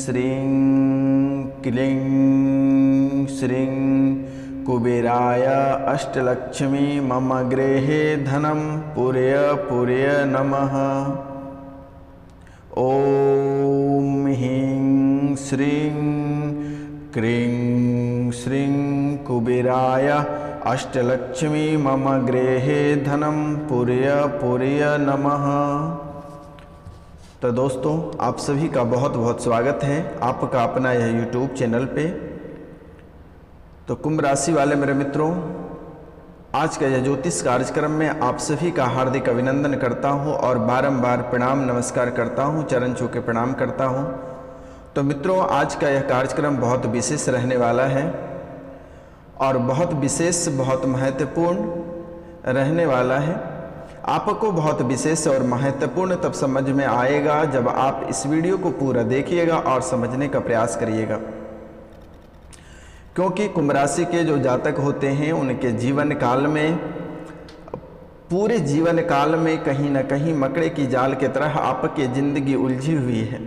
श्रीं क्लीं श्रीं कुबेराय अष्टलक्ष्मी मम गृहे धनं पूरय पूरय नमः। ॐ ह्रीं श्रीं क्लीं श्रीं कुबेराय अष्टलक्ष्मी मम गृहे धनं पूरय पूरय नमः। तो दोस्तों, आप सभी का बहुत बहुत स्वागत है आपका अपना यह YouTube चैनल पे। तो कुंभ राशि वाले मेरे मित्रों, आज का यह ज्योतिष कार्यक्रम में आप सभी का हार्दिक अभिनंदन करता हूं और बारंबार प्रणाम नमस्कार करता हूं, चरण छू के प्रणाम करता हूं। तो मित्रों, आज का यह कार्यक्रम बहुत विशेष रहने वाला है और बहुत विशेष, बहुत महत्वपूर्ण रहने वाला है। आपको बहुत विशेष और महत्वपूर्ण तब समझ में आएगा जब आप इस वीडियो को पूरा देखिएगा और समझने का प्रयास करिएगा, क्योंकि कुंभ राशि के जो जातक होते हैं उनके जीवन काल में, पूरे जीवन काल में कहीं ना कहीं मकड़े की जाल की तरह आपकी जिंदगी उलझी हुई है।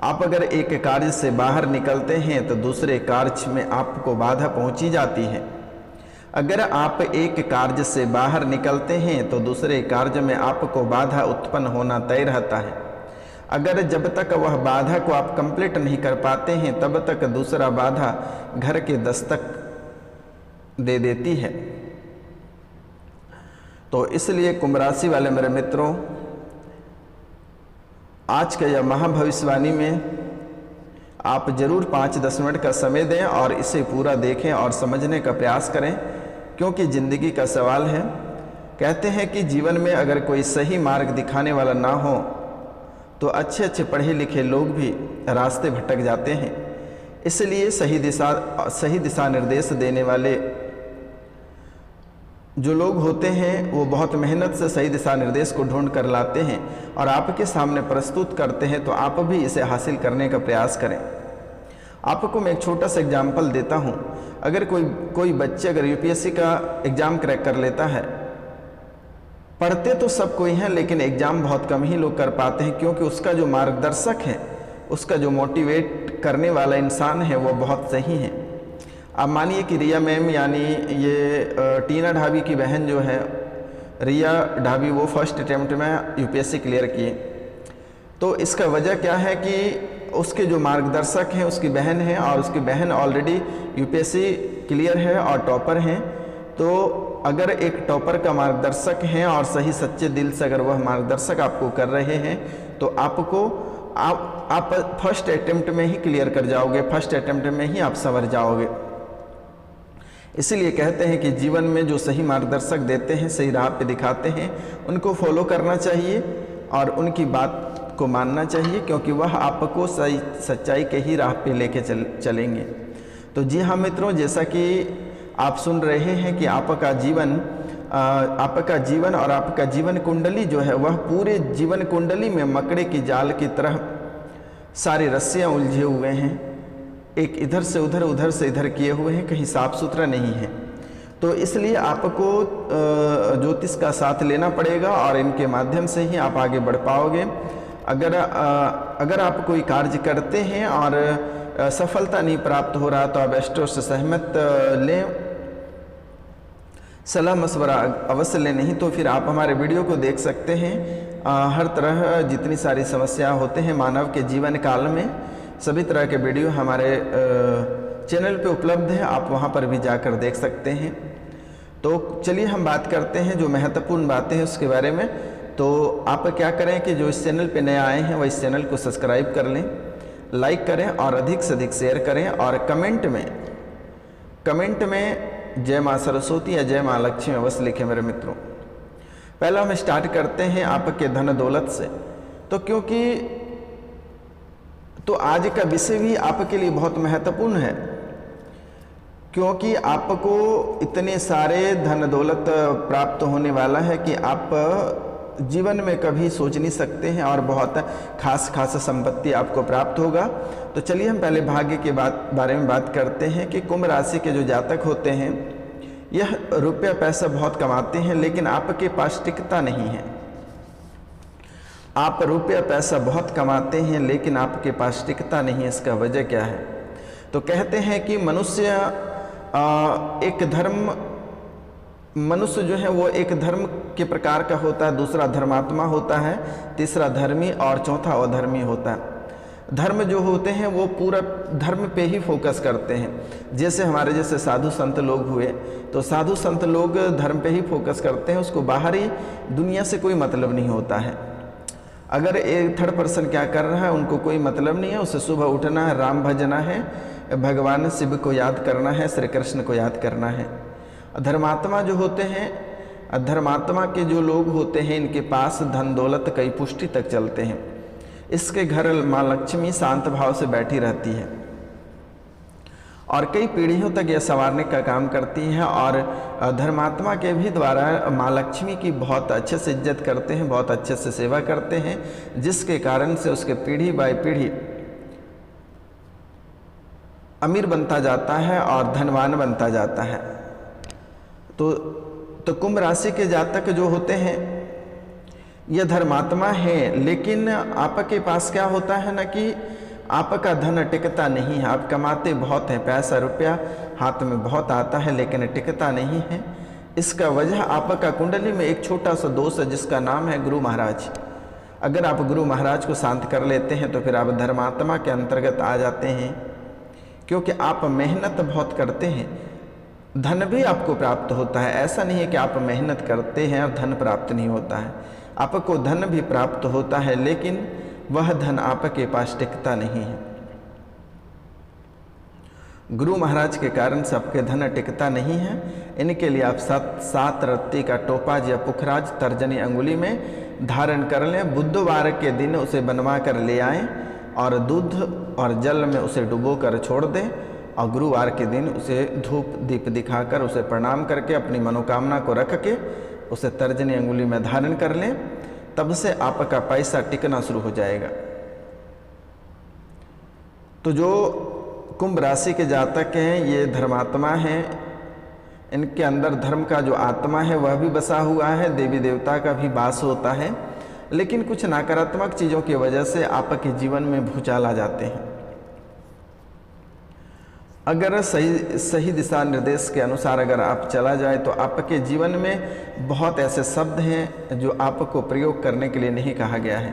आप अगर एक कार्य से बाहर निकलते हैं तो दूसरे कार्य में आपको बाधा पहुंची जाती है। अगर आप एक कार्य से बाहर निकलते हैं तो दूसरे कार्य में आपको बाधा उत्पन्न होना तय रहता है। अगर जब तक वह बाधा को आप कंप्लीट नहीं कर पाते हैं तब तक दूसरा बाधा घर के दस्तक दे देती है। तो इसलिए कुंभ राशि वाले मेरे मित्रों, आज का यह महाभविष्यवाणी में आप जरूर 5-10 मिनट का समय दें और इसे पूरा देखें और समझने का प्रयास करें, क्योंकि ज़िंदगी का सवाल है। कहते हैं कि जीवन में अगर कोई सही मार्ग दिखाने वाला ना हो तो अच्छे अच्छे पढ़े लिखे लोग भी रास्ते भटक जाते हैं। इसलिए सही दिशा निर्देश देने वाले जो लोग होते हैं वो बहुत मेहनत से सही दिशा निर्देश को ढूंढ कर लाते हैं और आपके सामने प्रस्तुत करते हैं। तो आप भी इसे हासिल करने का प्रयास करें। आपको मैं एक छोटा सा एग्जाम्पल देता हूँ। अगर कोई बच्चे अगर यूपीएससी का एग्ज़ाम क्रैक कर लेता है, पढ़ते तो सब कोई हैं लेकिन एग्ज़ाम बहुत कम ही लोग कर पाते हैं, क्योंकि उसका जो मार्गदर्शक है, उसका जो मोटिवेट करने वाला इंसान है वो बहुत सही है। अब मानिए कि रिया मैम, यानी ये टीना ढाबी की बहन जो है रिया ढाबी, वो फर्स्ट अटेम्प्ट में यूपीएससी क्लियर किए। तो इसका वजह क्या है कि उसके जो मार्गदर्शक हैं उसकी बहन है और उसकी बहन ऑलरेडी यूपीएससी क्लियर है और टॉपर हैं। तो अगर एक टॉपर का मार्गदर्शक है और सही सच्चे दिल से अगर वह मार्गदर्शक आपको कर रहे हैं तो आप फर्स्ट अटेम्प्ट में ही क्लियर कर जाओगे, फर्स्ट अटेम्प्ट में ही आप संवर जाओगे। इसीलिए कहते हैं कि जीवन में जो सही मार्गदर्शक देते हैं, सही राह पे दिखाते हैं, उनको फॉलो करना चाहिए और उनकी बात को मानना चाहिए, क्योंकि वह आपको सही सच्चाई के ही राह पे लेके चलेंगे। तो जी हाँ मित्रों, जैसा कि आप सुन रहे हैं कि आपका जीवन और आपका जीवन कुंडली जो है वह पूरे जीवन कुंडली में मकड़े की जाल की तरह सारी रस्सियाँ उलझे हुए हैं। एक इधर से उधर, उधर से इधर किए हुए हैं, कहीं साफ सुथरा नहीं है। तो इसलिए आपको ज्योतिष का साथ लेना पड़ेगा और इनके माध्यम से ही आप आगे बढ़ पाओगे। अगर आप कोई कार्य करते हैं और सफलता नहीं प्राप्त हो रहा तो आप एस्ट्रो से सहमत लें, सलाह मशवरा अवश्य लें, नहीं तो फिर आप हमारे वीडियो को देख सकते हैं। हर तरह जितनी सारी समस्या होते हैं मानव के जीवन काल में, सभी तरह के वीडियो हमारे चैनल पे उपलब्ध है, आप वहाँ पर भी जाकर देख सकते हैं। तो चलिए हम बात करते हैं जो महत्वपूर्ण बातें हैं उसके बारे में। तो आप क्या करें कि जो इस चैनल पे नए आए हैं वह इस चैनल को सब्सक्राइब कर लें, लाइक करें और अधिक से अधिक शेयर करें और कमेंट में जय माँ सरस्वती या जय माँ लक्ष्मी अवश्य लिखें मेरे मित्रों। पहला हम स्टार्ट करते हैं आपके धन दौलत से। तो क्योंकि आज का विषय भी आपके लिए बहुत महत्वपूर्ण है, क्योंकि आपको इतने सारे धन दौलत प्राप्त होने वाला है कि आप जीवन में कभी सोच नहीं सकते हैं और बहुत खास संपत्ति आपको प्राप्त होगा। तो चलिए हम पहले भाग्य के बारे में बात करते हैं कि कुंभ राशि के जो जातक होते हैं यह रुपया पैसा बहुत कमाते हैं, लेकिन आपके पास टिकता नहीं है। आप रुपया पैसा बहुत कमाते हैं लेकिन आपके पास टिकता नहीं, इसका वजह क्या है? तो कहते हैं कि मनुष्य जो है वो एक धर्म के प्रकार का होता है, दूसरा धर्मात्मा होता है, तीसरा धर्मी और चौथा अधर्मी होता है। धर्म जो होते हैं वो पूरा धर्म पे ही फोकस करते हैं। जैसे हमारे जैसे साधु संत लोग हुए, तो साधु संत लोग धर्म पे ही फोकस करते हैं, उसको बाहरी दुनिया से कोई मतलब नहीं होता है। अगर एक थर्ड पर्सन क्या कर रहा है उनको कोई मतलब नहीं है, उसे सुबह उठना है, राम भजना है, भगवान शिव को याद करना है, श्री कृष्ण को याद करना है। धर्मात्मा जो होते हैं, धर्मात्मा के जो लोग होते हैं, इनके पास धन दौलत कई पुष्टि तक चलते हैं। इसके घर माँ लक्ष्मी शांत भाव से बैठी रहती है और कई पीढ़ियों तक यह संवारने का काम करती है। और धर्मात्मा के भी द्वारा माँ लक्ष्मी की बहुत अच्छे से इज्जत करते हैं, बहुत अच्छे से सेवा करते हैं, जिसके कारण से उसके पीढ़ी बाई पीढ़ी अमीर बनता जाता है और धनवान बनता जाता है। तो कुंभ राशि के जातक जो होते हैं ये धर्मात्मा है, लेकिन आपके पास क्या होता है ना कि आपका धन टिकता नहीं है। आप कमाते बहुत हैं, पैसा रुपया हाथ में बहुत आता है लेकिन टिकता नहीं है। इसका वजह आपका कुंडली में एक छोटा सा दोष है जिसका नाम है गुरु महाराज। अगर आप गुरु महाराज को शांत कर लेते हैं तो फिर आप धर्मात्मा के अंतर्गत आ जाते हैं, क्योंकि आप मेहनत बहुत करते हैं, धन भी आपको प्राप्त होता है। ऐसा नहीं है कि आप मेहनत करते हैं और धन प्राप्त नहीं होता है, आपको धन भी प्राप्त होता है, लेकिन वह धन आपके पास टिकता नहीं है। गुरु महाराज के कारण सबके धन टिकता नहीं है। इनके लिए आप सात रत्ती का टोपाज या पुखराज तर्जनी अंगुली में धारण कर लें। बुधवार के दिन उसे बनवा कर ले आएं और दूध और जल में उसे डुबो कर छोड़ दें और गुरुवार के दिन उसे धूप दीप दिखाकर उसे प्रणाम करके अपनी मनोकामना को रख के उसे तर्जनी अंगुली में धारण कर लें। तब से आपका पैसा टिकना शुरू हो जाएगा। तो जो कुंभ राशि के जातक हैं ये धर्मात्मा हैं, इनके अंदर धर्म का जो आत्मा है वह भी बसा हुआ है, देवी देवता का भी वास होता है, लेकिन कुछ नकारात्मक चीज़ों की वजह से आपके जीवन में भूचाल आ जाते हैं। अगर सही दिशा निर्देश के अनुसार अगर आप चला जाए तो आपके जीवन में बहुत ऐसे शब्द हैं जो आपको प्रयोग करने के लिए नहीं कहा गया है।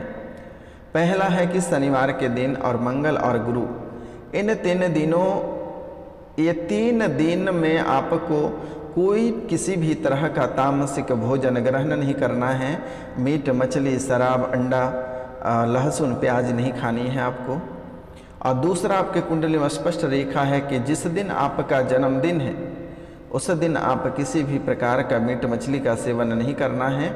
पहला है कि शनिवार के दिन और मंगल और गुरु, इन 3 दिनों, ये 3 दिन में आपको कोई किसी भी तरह का तामसिक भोजन ग्रहण नहीं करना है। मीट मछली शराब अंडा लहसुन प्याज नहीं खानी है आपको। और दूसरा, आपके कुंडली में स्पष्ट रेखा है कि जिस दिन आपका जन्मदिन है उस दिन आप किसी भी प्रकार का मीट मछली का सेवन नहीं करना है।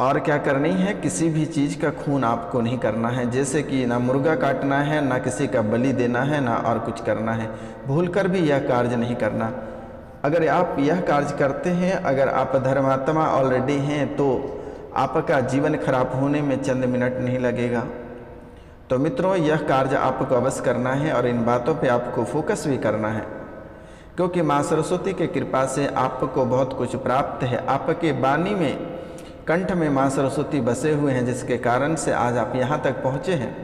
और क्या करनी है, किसी भी चीज़ का खून आपको नहीं करना है, जैसे कि ना मुर्गा काटना है, ना किसी का बलि देना है, ना और कुछ करना है। भूलकर भी यह कार्य नहीं करना। अगर आप यह कार्य करते हैं, अगर आप धर्मात्मा ऑलरेडी हैं, तो आपका जीवन खराब होने में चंद मिनट नहीं लगेगा। तो मित्रों, यह कार्य आपको अवश्य करना है और इन बातों पे आपको फोकस भी करना है, क्योंकि माँ सरस्वती की कृपा से आपको बहुत कुछ प्राप्त है। आपके वाणी में, कंठ में माँ सरस्वती बसे हुए हैं, जिसके कारण से आज आप यहाँ तक पहुँचे हैं।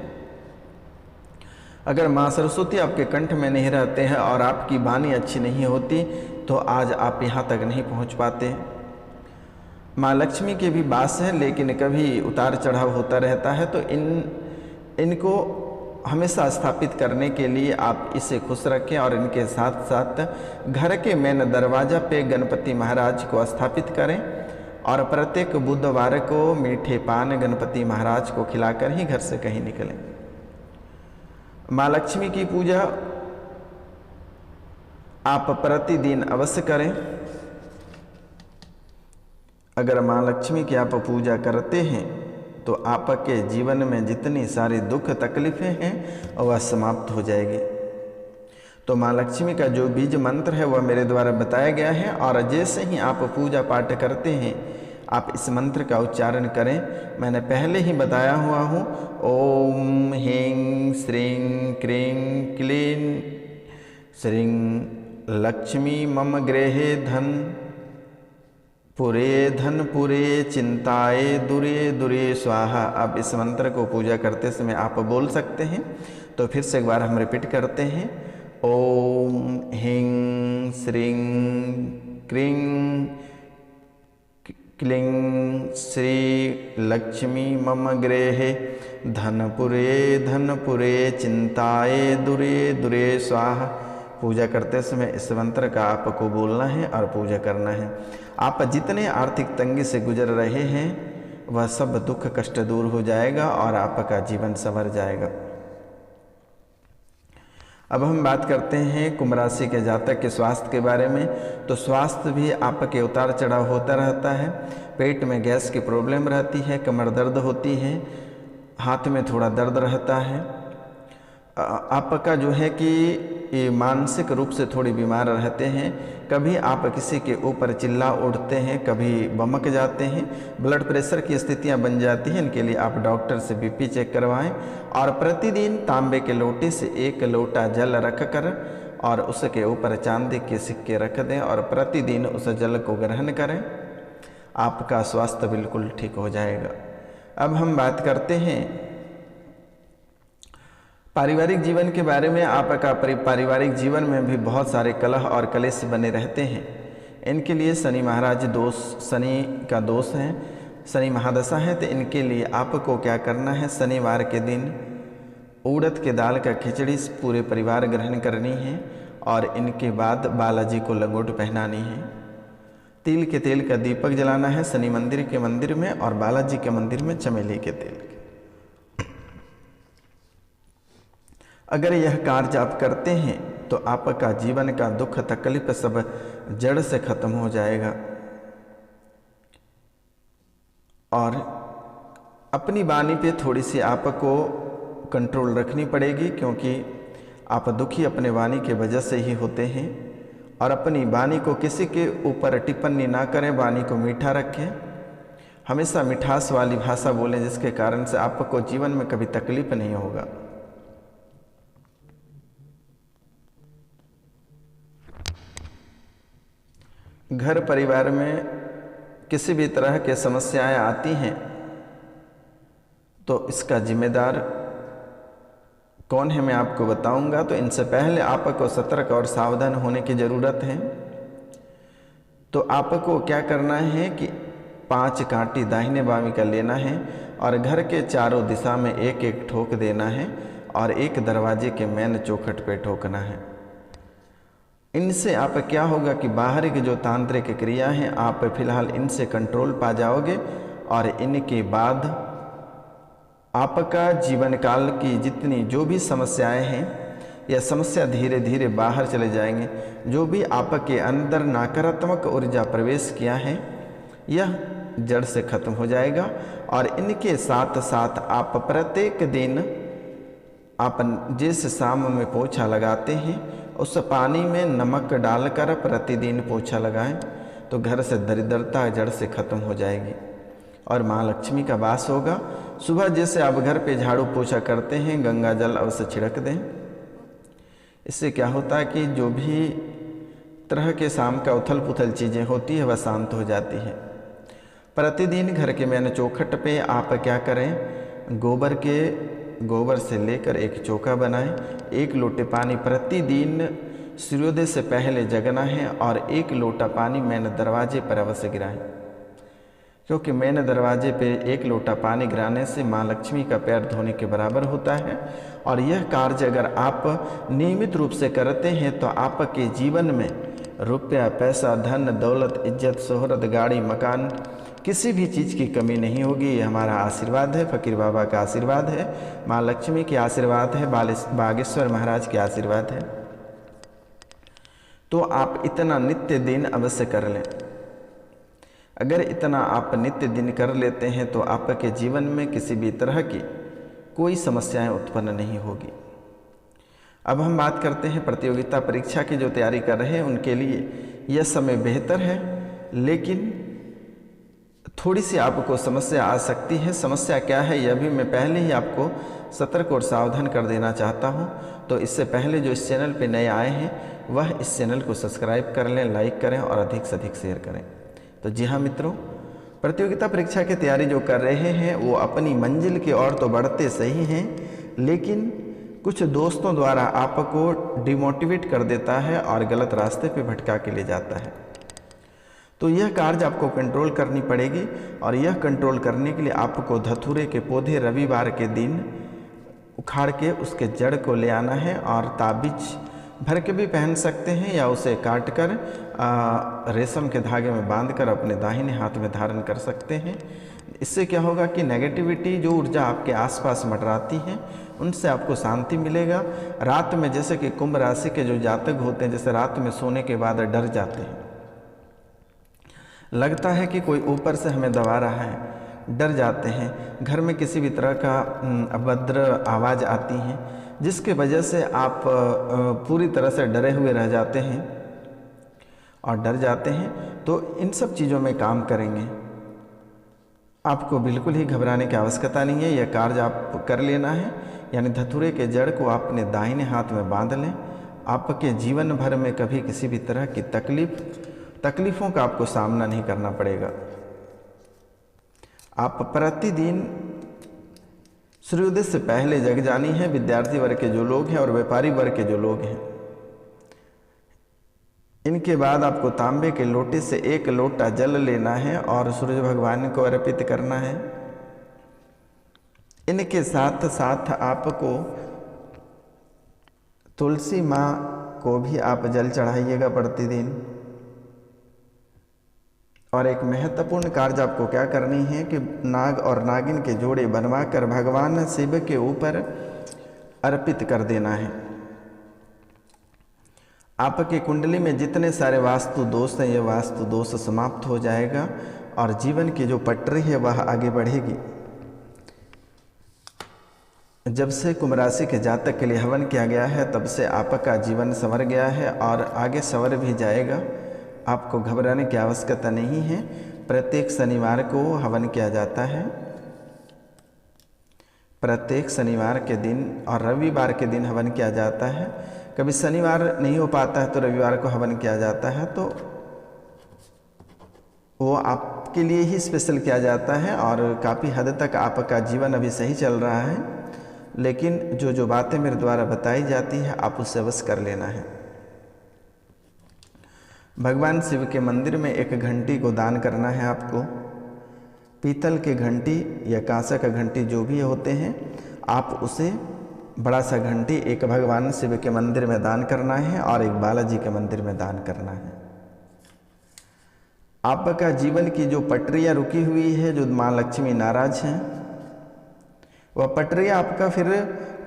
अगर माँ सरस्वती आपके कंठ में नहीं रहते हैं और आपकी वाणी अच्छी नहीं होती तो आज आप यहाँ तक नहीं पहुँच पाते। माँ लक्ष्मी के भी वास है, लेकिन कभी उतार चढ़ाव होता रहता है, तो इनको हमेशा स्थापित करने के लिए आप इसे खुश रखें और इनके साथ साथ घर के मेन दरवाजा पे गणपति महाराज को स्थापित करें और प्रत्येक बुधवार को मीठे पान गणपति महाराज को खिलाकर ही घर से कहीं निकलें। माँ लक्ष्मी की पूजा आप प्रतिदिन अवश्य करें। अगर माँ लक्ष्मी की आप पूजा करते हैं तो आपके जीवन में जितनी सारी दुख तकलीफें हैं वह समाप्त हो जाएगी। तो माँ लक्ष्मी का जो बीज मंत्र है वह मेरे द्वारा बताया गया है, और जैसे ही आप पूजा पाठ करते हैं आप इस मंत्र का उच्चारण करें। मैंने पहले ही बताया हुआ हूँ, ओम ह्रीं श्रीं क्रीं क्लीं श्रीं लक्ष्मी मम गृहे धन पुरे धन पुरे चिंताए दुरे दुरे स्वाहा। अब इस मंत्र को पूजा करते समय आप बोल सकते हैं। तो फिर से एक बार हम रिपीट करते हैं। ओम ह्रीं श्रीं क्रीं क्लीं श्री लक्ष्मी मम गृहे धनपुरे चिंताए दुरे दुरे स्वाहा। पूजा करते समय इस मंत्र का आपको बोलना है और पूजा करना है। आप जितने आर्थिक तंगी से गुजर रहे हैं वह सब दुख कष्ट दूर हो जाएगा और आपका जीवन संवर जाएगा। अब हम बात करते हैं कुंभ राशि के जातक के स्वास्थ्य के बारे में। तो स्वास्थ्य भी आपके उतार चढ़ाव होता रहता है। पेट में गैस की प्रॉब्लम रहती है, कमर दर्द होती है, हाथ में थोड़ा दर्द रहता है। आपका जो है कि ये मानसिक रूप से थोड़ी बीमार रहते हैं। कभी आप किसी के ऊपर चिल्ला उठते हैं, कभी बमक जाते हैं, ब्लड प्रेशर की स्थितियां बन जाती हैं। इनके लिए आप डॉक्टर से बीपी चेक करवाएं और प्रतिदिन तांबे के लोटे से 1 लोटा जल रख कर और उसके ऊपर चांदी के सिक्के रख दें और प्रतिदिन उस जल को ग्रहण करें। आपका स्वास्थ्य बिल्कुल ठीक हो जाएगा। अब हम बात करते हैं पारिवारिक जीवन के बारे में। आपका पारिवारिक जीवन में भी बहुत सारे कलह और कलेश बने रहते हैं। इनके लिए शनि महाराज दोष, शनि का दोष है, शनि महादशा है। तो इनके लिए आपको क्या करना है, शनिवार के दिन उड़द के दाल का खिचड़ी पूरे परिवार ग्रहण करनी है और इनके बाद बालाजी को लंगोट पहनानी है। तिल के तेल का दीपक जलाना है शनि मंदिर के मंदिर में और बालाजी के मंदिर में चमेली के तेल के। अगर यह कार्य आप करते हैं तो आपका जीवन का दुख तकलीफ सब जड़ से खत्म हो जाएगा। और अपनी वाणी पे थोड़ी सी आपको कंट्रोल रखनी पड़ेगी, क्योंकि आप दुखी अपने वाणी के वजह से ही होते हैं। और अपनी वाणी को किसी के ऊपर टिप्पणी ना करें, वाणी को मीठा रखें, हमेशा मिठास वाली भाषा बोलें, जिसके कारण से आपको जीवन में कभी तकलीफ नहीं होगा। घर परिवार में किसी भी तरह के समस्याएं आती हैं तो इसका जिम्मेदार कौन है मैं आपको बताऊंगा। तो इनसे पहले आपको सतर्क और सावधान होने की ज़रूरत है। तो आपको क्या करना है कि 5 कांटी दाहिने बाएं का लेना है और घर के चारों दिशा में 1-1 ठोक देना है और एक दरवाजे के मेन चौखट पे ठोकना है। इनसे आप क्या होगा कि बाहर की जो तांत्रिक क्रिया हैं आप फिलहाल इनसे कंट्रोल पा जाओगे और इनके बाद आपका जीवन काल की जितनी जो भी समस्याएं हैं यह समस्या धीरे धीरे बाहर चले जाएंगे। जो भी आपके अंदर नकारात्मक ऊर्जा प्रवेश किया है यह जड़ से खत्म हो जाएगा। और इनके साथ साथ आप प्रत्येक दिन आप जिस शाम में पोछा लगाते हैं उस पानी में नमक डालकर प्रतिदिन पोछा लगाएं तो घर से दरिद्रता जड़ से खत्म हो जाएगी और माँ लक्ष्मी का वास होगा। सुबह जैसे आप घर पे झाड़ू पोछा करते हैं गंगा जल अवश्य छिड़क दें। इससे क्या होता है कि जो भी तरह के शाम का उथल पुथल चीज़ें होती है वह शांत हो जाती है। प्रतिदिन घर के मेन चौखट पे आप क्या करें, गोबर से लेकर एक चौका बनाएं। 1 लोटे पानी प्रतिदिन सूर्योदय से पहले जगना है और 1 लोटा पानी मेन दरवाजे पर अवश्य गिराएं, क्योंकि मेन दरवाजे पे 1 लोटा पानी गिराने से माँ लक्ष्मी का पैर धोने के बराबर होता है। और यह कार्य अगर आप नियमित रूप से करते हैं तो आपके जीवन में रुपया, पैसा, धन, दौलत, इज्जत, शोहरत, गाड़ी, मकान, किसी भी चीज़ की कमी नहीं होगी। ये हमारा आशीर्वाद है, फकीर बाबा का आशीर्वाद है, माँ लक्ष्मी के आशीर्वाद है, बागेश्वर महाराज के आशीर्वाद है। तो आप इतना नित्य दिन अवश्य कर लें। अगर इतना आप नित्य दिन कर लेते हैं तो आपके जीवन में किसी भी तरह की कोई समस्याएं उत्पन्न नहीं होगी। अब हम बात करते हैं प्रतियोगिता परीक्षा की जो तैयारी कर रहे हैं उनके लिए यह समय बेहतर है, लेकिन थोड़ी सी आपको समस्या आ सकती है। समस्या क्या है यह भी मैं पहले ही आपको सतर्क और सावधान कर देना चाहता हूं। तो इससे पहले जो इस चैनल पे नए आए हैं वह इस चैनल को सब्सक्राइब कर लें, लाइक करें और अधिक से अधिक शेयर करें। तो जी हाँ मित्रों, प्रतियोगिता परीक्षा की तैयारी जो कर रहे हैं वो अपनी मंजिल की ओर तो बढ़ते सही हैं, लेकिन कुछ दोस्तों द्वारा आपको डिमोटिवेट कर देता है और गलत रास्ते पे भटका के ले जाता है। तो यह कार्य आपको कंट्रोल करनी पड़ेगी, और यह कंट्रोल करने के लिए आपको धतूरे के पौधे रविवार के दिन उखाड़ के उसके जड़ को ले आना है, और ताबीज भर के भी पहन सकते हैं या उसे काट कर रेशम के धागे में बांधकर अपने दाहिने हाथ में धारण कर सकते हैं। इससे क्या होगा कि नेगेटिविटी जो ऊर्जा आपके आसपास मंडराती है उनसे आपको शांति मिलेगा। रात में जैसे कि कुंभ राशि के जो जातक होते हैं, जैसे रात में सोने के बाद डर जाते हैं, लगता है कि कोई ऊपर से हमें दबा रहा है, डर जाते हैं, घर में किसी भी तरह का अभद्र आवाज़ आती है जिसके वजह से आप पूरी तरह से डरे हुए रह जाते हैं और डर जाते हैं, तो इन सब चीज़ों में काम करेंगे। आपको बिल्कुल ही घबराने की आवश्यकता नहीं है, यह कार्य आप कर लेना है। यानी धतूरे के जड़ को अपने दाहिने हाथ में बांध लें। आपके जीवन भर में कभी किसी भी तरह की तकलीफ़ों का आपको सामना नहीं करना पड़ेगा। आप प्रतिदिन सूर्योदय से पहले जग जानी है। विद्यार्थी वर्ग के जो लोग हैं और व्यापारी वर्ग के जो लोग हैं, इनके बाद आपको तांबे के लोटे से 1 लोटा जल लेना है और सूर्य भगवान को अर्पित करना है। इनके साथ साथ आपको तुलसी माँ को भी आप जल चढ़ाइएगा प्रतिदिन। और एक महत्वपूर्ण कार्य आपको क्या करनी है कि नाग और नागिन के जोड़े बनवाकर भगवान शिव के ऊपर अर्पित कर देना है। आपके कुंडली में जितने सारे वास्तु दोष हैं, ये वास्तु दोष समाप्त हो जाएगा और जीवन की जो पटरी है वह आगे बढ़ेगी। जब से कुंभ राशि के जातक के लिए हवन किया गया है तब से आपका जीवन संवर गया है और आगे संवर भी जाएगा। आपको घबराने की आवश्यकता नहीं है। प्रत्येक शनिवार को हवन किया जाता है। प्रत्येक शनिवार के दिन और रविवार के दिन हवन किया जाता है। कभी शनिवार नहीं हो पाता है तो रविवार को हवन किया जाता है, तो वो आपके लिए ही स्पेशल किया जाता है। और काफ़ी हद तक आपका जीवन अभी सही चल रहा है, लेकिन जो बातें मेरे द्वारा बताई जाती है आप उससे अवश्य कर लेना है। भगवान शिव के मंदिर में एक घंटी को दान करना है आपको। पीतल के घंटी या कांसा का घंटी जो भी होते हैं, आप उसे बड़ा सा घंटी एक भगवान शिव के मंदिर में दान करना है और एक बालाजी के मंदिर में दान करना है। आपका जीवन की जो पटरियाँ रुकी हुई है, जो माँ लक्ष्मी नाराज हैं, वह पटरियाँ आपका फिर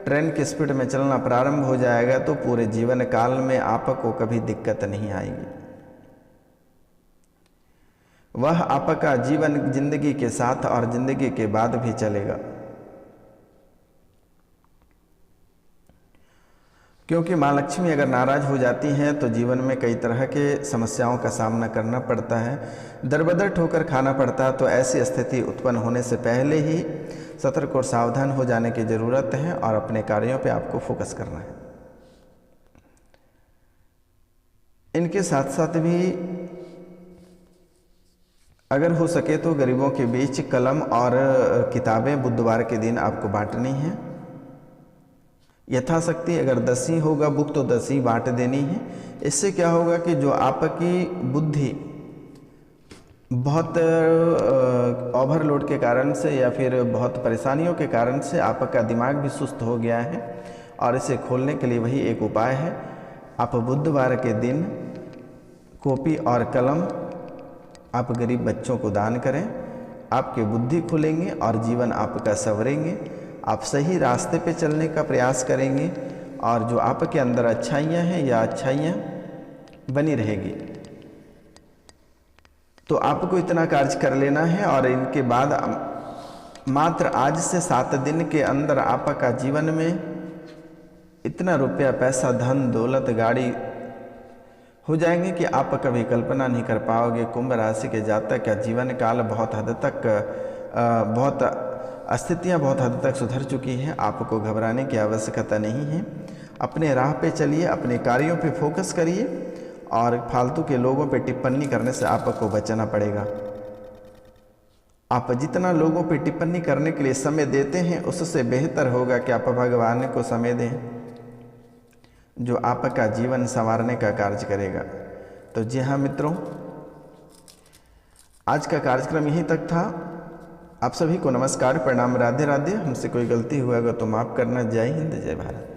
ट्रेन की स्पीड में चलना प्रारंभ हो जाएगा, तो पूरे जीवन काल में आपको कभी दिक्कत नहीं आएगी। वह आपका जीवन जिंदगी के साथ और जिंदगी के बाद भी चलेगा, क्योंकि माँ लक्ष्मी अगर नाराज हो जाती हैं तो जीवन में कई तरह के समस्याओं का सामना करना पड़ता है, दरबदर ठोकर खाना पड़ता है। तो ऐसी स्थिति उत्पन्न होने से पहले ही सतर्क और सावधान हो जाने की ज़रूरत है और अपने कार्यों पे आपको फोकस करना है। इनके साथ साथ भी अगर हो सके तो गरीबों के बीच कलम और किताबें बुधवार के दिन आपको बांटनी है। यथाशक्ति अगर 10 ही होगा बुक तो 10 ही बांट देनी है। इससे क्या होगा कि जो आपकी बुद्धि बहुत ओवरलोड के कारण से या फिर बहुत परेशानियों के कारण से आपका दिमाग भी सुस्त हो गया है, और इसे खोलने के लिए वही एक उपाय है। आप बुधवार के दिन कॉपी और कलम आप गरीब बच्चों को दान करें। आपकी बुद्धि खुलेंगे और जीवन आपका संवरेंगे। आप सही रास्ते पे चलने का प्रयास करेंगे और जो आपके अंदर अच्छाइयाँ हैं या अच्छाइयाँ बनी रहेगी। तो आपको इतना कार्य कर लेना है और इनके बाद मात्र आज से 7 दिन के अंदर आपका जीवन में इतना रुपया पैसा धन दौलत गाड़ी हो जाएंगे कि आप कभी कल्पना नहीं कर पाओगे। कुंभ राशि के जातक का जीवन काल बहुत हद तक स्थितियाँ बहुत हद तक सुधर चुकी हैं। आपको घबराने की आवश्यकता नहीं है। अपने राह पे चलिए, अपने कार्यों पे फोकस करिए और फालतू के लोगों पे टिप्पणी करने से आपको बचना पड़ेगा। आप जितना लोगों पे टिप्पणी करने के लिए समय देते हैं उससे बेहतर होगा कि आप भगवान को समय दें, जो आपका जीवन संवारने का कार्य करेगा। तो जी हाँ मित्रों, आज का कार्यक्रम यहीं तक था। आप सभी को नमस्कार, प्रणाम, राधे राधे। हमसे कोई गलती हुआ अगर तो माफ़ करना। जय हिंद, जय भारत।